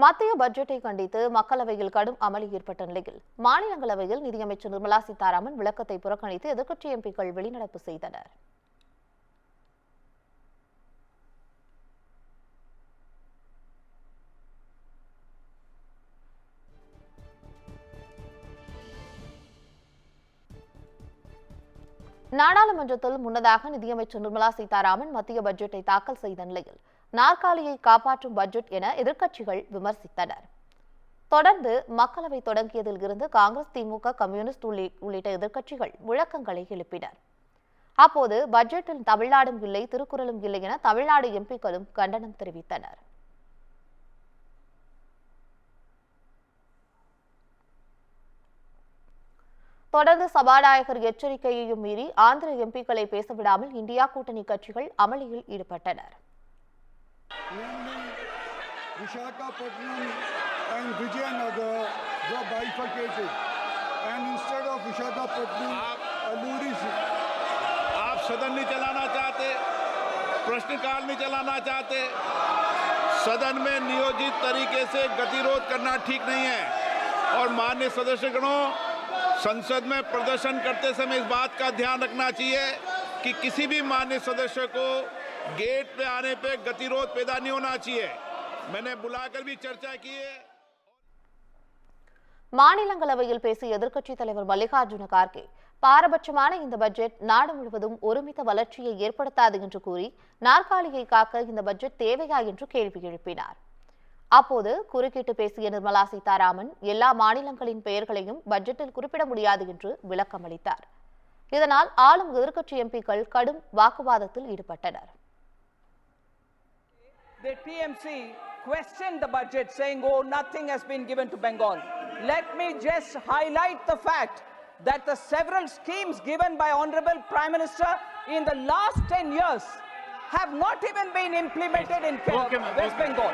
மத்திய பட்ஜெட்டை கண்டித்து மக்களவையில் கடும் அமளி ஏற்பட்ட நிலையில் மாநிலங்களவையில் நிதியமைச்சர் நிர்மலா சீதாராமன் விளக்கத்தை புறக்கணித்து எதிர்க்கட்சி எம்பிக்கள் வெளிநடப்பு செய்தனர். நாடாளுமன்றத்தில் முன்னதாக நிதியமைச்சர் நிர்மலா சீதாராமன் மத்திய பட்ஜெட்டை தாக்கல் செய்த நிலையில் நாற்காலியை காப்பாற்றும் பட்ஜெட் என எதிர்க்கட்சிகள் விமர்சித்தனர். தொடர்ந்து மக்களவை தொடங்கியதில் இருந்து காங்கிரஸ், திமுக, கம்யூனிஸ்ட் உள்ளிட்ட எதிர்க்கட்சிகள் முழக்கங்களை எழுப்பினர். அப்போது பட்ஜெட்டில் தமிழ்நாடும் இல்லை, திருக்குறளும் இல்லை என தமிழ்நாடு எம்பிக்களும் கண்டனம் தெரிவித்தனர். தொடர்ந்து சபாநாயகர் எச்சரிக்கையையும் மீறி ஆந்திர எம்பிக்களை பேசவிடாமல் இந்தியா கூட்டணி கட்சிகள் அமளியில் ஈடுபட்டனர். Visakhapatnam and Vijayanagar were bifurcated, and instead of Visakhapatnam, Alluri. आप सदन नहीं चलाना चाहते, प्रश्नकाल नहीं चलाना चाहते, सदन में नियोजित तरीके से गतिरोध करना ठीक नहीं है। और माननीय सदस्यगणों, संसद में प्रदर्शन करते समय इस बात का ध्यान रखना चाहिए कि किसी भी माननीय सदस्य को गेट पे आने पे गतिरोध पैदा नहीं होना चाहिए। मैंने बुलाकर भी चर्चा की है. மாநிலங்களவையில் பேசிய எதிர்க்கட்சித் தலைவர் மல்லிகார்ஜுன கார்கே, பாரபட்சமான இந்த பட்ஜெட் நாடு முழுவதும் ஒருமித்த வளர்ச்சியை ஏற்படுத்தாது என்று கூறி நாற்காலியை காக்க இந்த பட்ஜெட் தேவையா என்று கேள்வி எழுப்பினார். அப்போது குறுக்கிட்டு பேசிய நிர்மலா சீதாராமன் எல்லா மாநிலங்களின் பெயர்களையும் பட்ஜெட்டில் குறிப்பிட முடியாது என்று விளக்கம் அளித்தார். இதனால் ஆளும் எதிர்க்கட்சி எம்பிக்கள் கடும் வாக்குவாதத்தில் ஈடுபட்டனர். The TMC questioned the budget, saying, "Oh, nothing has been given to Bengal." Let me just highlight the fact that the several schemes given by Honorable Prime Minister in the last 10 years have not even been implemented in West Bengal.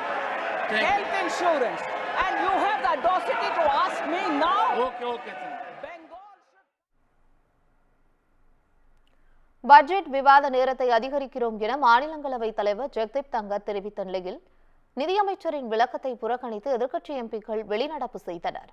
Health insurance, and you have the audacity to ask me now. Budget விவாத நேரத்தை அதிகரிக்கிறோம் என மாநிலங்களவை தலைவர் ஜெகதீப் தங்கர் தெரிவித்த நிலையில் நிதியமைச்சரின் விளக்கத்தை புறக்கணித்து எதிர்க்கட்சி எம்பிக்கள் வெளிநடப்பு செய்தனர்.